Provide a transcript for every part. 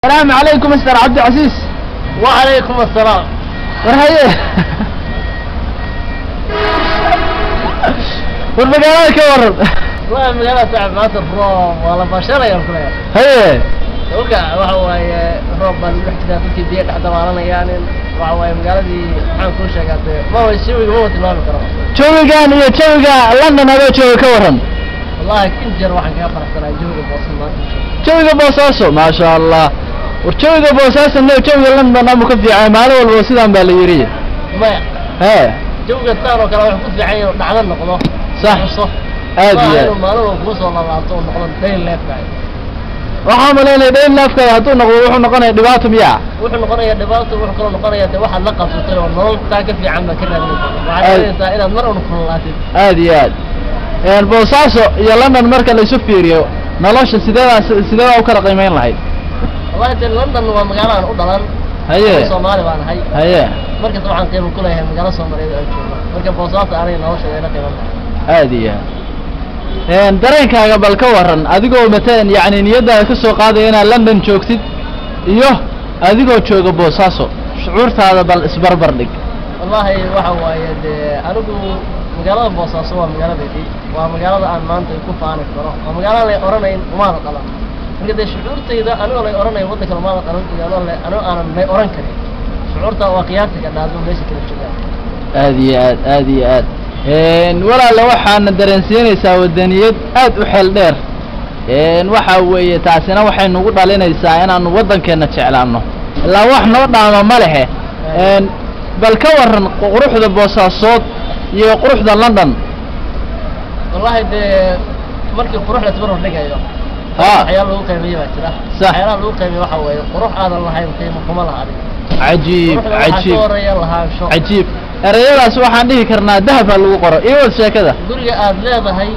السلام عليكم مستر عبد العزيز. وعليكم السلام. ورهيه والمقالة كورد. والله المقالة تعب ما تفرم والله بشرة يا رجال. هي. وقع وهو رب الاحتفال في بيت حتى معنا يعني وهو المقالة دي عن كل شيء قاعد ما هو الشيء هو تنام كرام. شو كان يا شو كان لندن هذا شو كورن. والله كنت جر واحد كافر ترى جوي بوصل ما شو بوصاصو ما شاء الله. وشو بوصاص إنه شو لندن أبو كفي عماله والوسيلة باليرية. ما. ها. جوي الثاني كانوا يحط في عين نعلن نقطة. صح. هذه. ما له بوصل الله عطون نقطة دين لا يفعل. waxaan maleynay in laafka haduu noqdo wuxuu noqonay dhibaato miya wuxuu noqonaya dhibaato wuxuu kala noqonaya waxa la qabsatay oo nolol taa ka fiican ma ka raadinaysa waxa inaad mar uun kululaatid aad iyo aad boosaaso iyo London marka la isu fiiriyo nolosha sidee u kala qiimeyn lahayd wallahi London waa magaalo aan u dhalan haye Soomaali baan ahay haye marka waxaan qiimo ku leeyahay magaalo Soomaaliyeed oo jooga marka boosaaso aanay nolosha ay la qiimeyn aad iyo dareenkaaga bal ka waran adigoo mataan yaani niyada ka soo qaaday inaad London joogtid iyo adigoo jooga boosaaso shucuurtaada bal isbarbar dhig wallahi waxa waaye anigu magaalada boosaaso waa magaaladeedii waa magaalada aan maanta ku faani karo waa magaalada la oranayn uma qalan marka shucuurtayda anigu la oranayn waddanka ma qalan magaalada anigu aanan may oran karin shucuurta waa qiyaasiga dhaado meesha kala jooga aad iyo aad walaal waxaan dareensiinaysaa wadaniyad aad u xeel dheer waxa weeye taasina waxay nagu dhalinaysaa inaan wadankeena jeclaano ilaa wax noo dhaamo ma lehe bal ka waran quruxda boosaasood iyo quruxda London wallahi markii quruxda tabar dhigayo waxyaalo lagu qiimeeyo jira waxyaalo lagu qiimeeyo waxa weeye qurux aadan lahayn qiimo kuma laha عجيب erayadaas waxaan dhihi karnaa dahab lagu qoro iyo sheekada guriga aad leedahay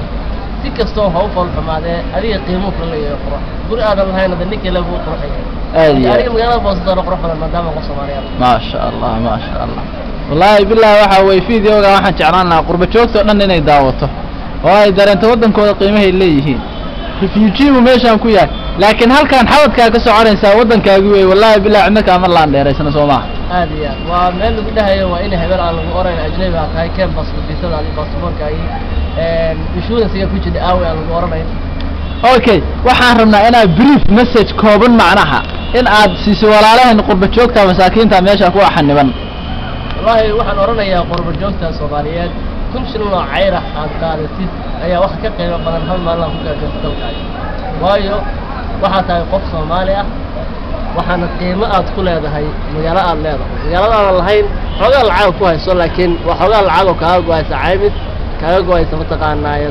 si kastoo ha u falxumaadee adiga qiimo ku leeyahay qurux guri aad lahayn aad ninkii lagu qurxiyay adiga magaalada boosaaso qurux badan maadaama qof Soomaaliyeed ma sha Allah wallahi billahi waxa way fiidiyooga waxaan jeclaan lahaa qurba joogto dhan inay daawato oo ay dareento wadankooda qiimaha leeyihiin refugee meeshan ku yahay laakiin halkan xawadka ka soo coreynaa wadankaagi way wallahi billahi annaka ma laan dheeraysana Soomaa aadiya waa meel lagu dhahayo waa in hebel aan lagu oran ajnabi ah tahay keen basbisada ali passportka ay insurance-ga ku jira aan lagu oranayn okay waxaan rabnaa inaa brief message kooban macnaha in aad siiso walaalahan qurba joogta masaakiinta meesha ku xaniban wallahi waxaan oranayaa qurba joogta Soomaaliyeed kun shilin oo cayr ah aad qaadatid ayaa wax ka qiimo badan hal maalin ku gaarto dalkaaga waayo waxa tahay qof Soomaali ah waxaana qiimo aad ku leedahay magaalo aad leedahay magaalada aan lahayn xogaa lacag ku hayso laakiin waxoogaa lacag ka go'aysa caymid kaaga go'aysa mataqaanaayo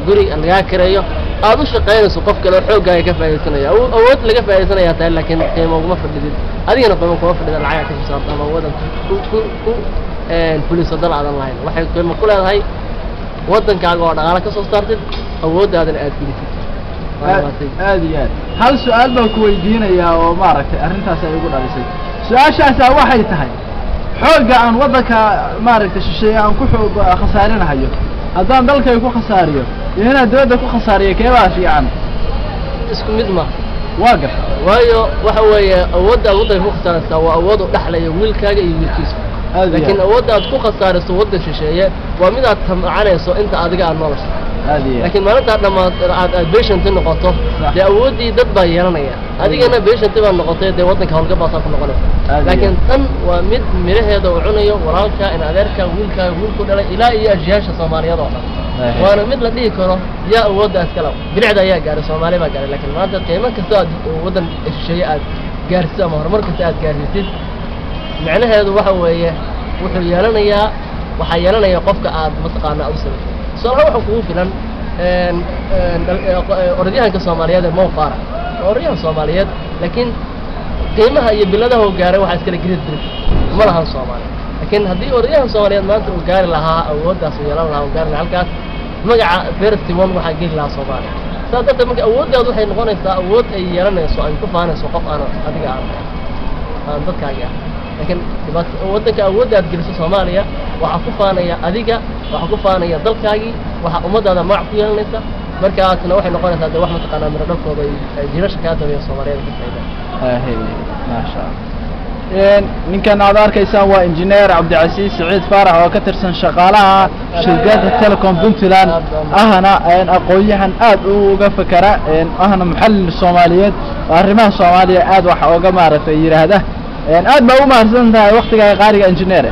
guri laga kireeyo aad u shaqeynayso qof kale xoogaaga ka faa'iideysanaya awood laga faa'iideysanaya tahay laakiin qiimo uma fadhidin adigana qiimo kuma fadhida lacag ka soo saarta ama wadanka ku police dal aadan lahayn waxay qiimo ku leedahay wadankaaga oo dhaqaale ka soo saartid awoodaadan aad gudbid aad iyo aad hal su'aal baan ku weydiinayaa oo maaragtay arrintaas ay ugu dhalisay su'aashaas waxay tahay xooga aan wadanka maaragtay shisheeye aan ku xoog khasaarinayo haddaan dalkay ku khasaariyo iyo inaan dawladda ku khasaariyo keebaa fiican isku mid ma waaga waayo waxa weeye awoodda wadanka ku khasaaraysa waa awood u dhaxlaya wiilkaaga iyo wiilkiisa laakiin awoodda aad ku khasaariso wadan shisheeye waa mid aad tamacanayso inta adiga aad nolosha لكن ما نقدر لما بيشنت نقطة ده أودي ضد بيانية هذه أنا بيشنت بقى النقطة ده وطنك هالك بساط النقطة لكن تن ومد مره هذا وعنيه وراك إن أدرك ويلك إلى أي أجياش الصومالية ضاعت وأنا مثل دي كرة يا أود أتكلم بالعادة يا جار الصومالي ما جار لكن ما أنت قيمة كساد وطن الشيء جار السماء مركز جار جديد معناه هذا وحويه وحيالنا يا وحيالنا يا قفك متقانا أوصل صراحة حقوق فلان أريدها كصوماليات مو فارق أريدها صوماليات لكن قيمها هي بلده وجاره وحاسس كده جديد ما لها صومالي لكن هذه أريدها صوماليات ما أنت وجار لها أو وده سيارة لها وجار لها الكاس مجا فيرست تيمون وحاجيه لها صومالي صدقت مجا أود ده الحين نقول إنسا أود يرانا سواء كفانا سوقف أنا أديك أنا ضدك لكن بس ودك أود أتجلس صوماليا وحكوفانا يا أديك وحكوفانا يا ضلكاجي وحأمد هذا معك يا الناس markaasna waxay noqonaysaa dee wax mataqaanaa miro dhalkooda ay jiirasha kaa dambeeya Soomaaliyeed ka faa'iidaan maasha Allah ninkan aad arkaysaan waa injineer Cabdicasiis Saciid Faarax oo ka tirsan shaqaalaha shirkadda Telecom Puntland ahna aqoonyahan aad uga fakara ahna maxallil Soomaaliyeed arrimaha Soomaaliya aad wax uga maartay yiraahda aad baa u mahadsantahay waqtiga qaaliga injineer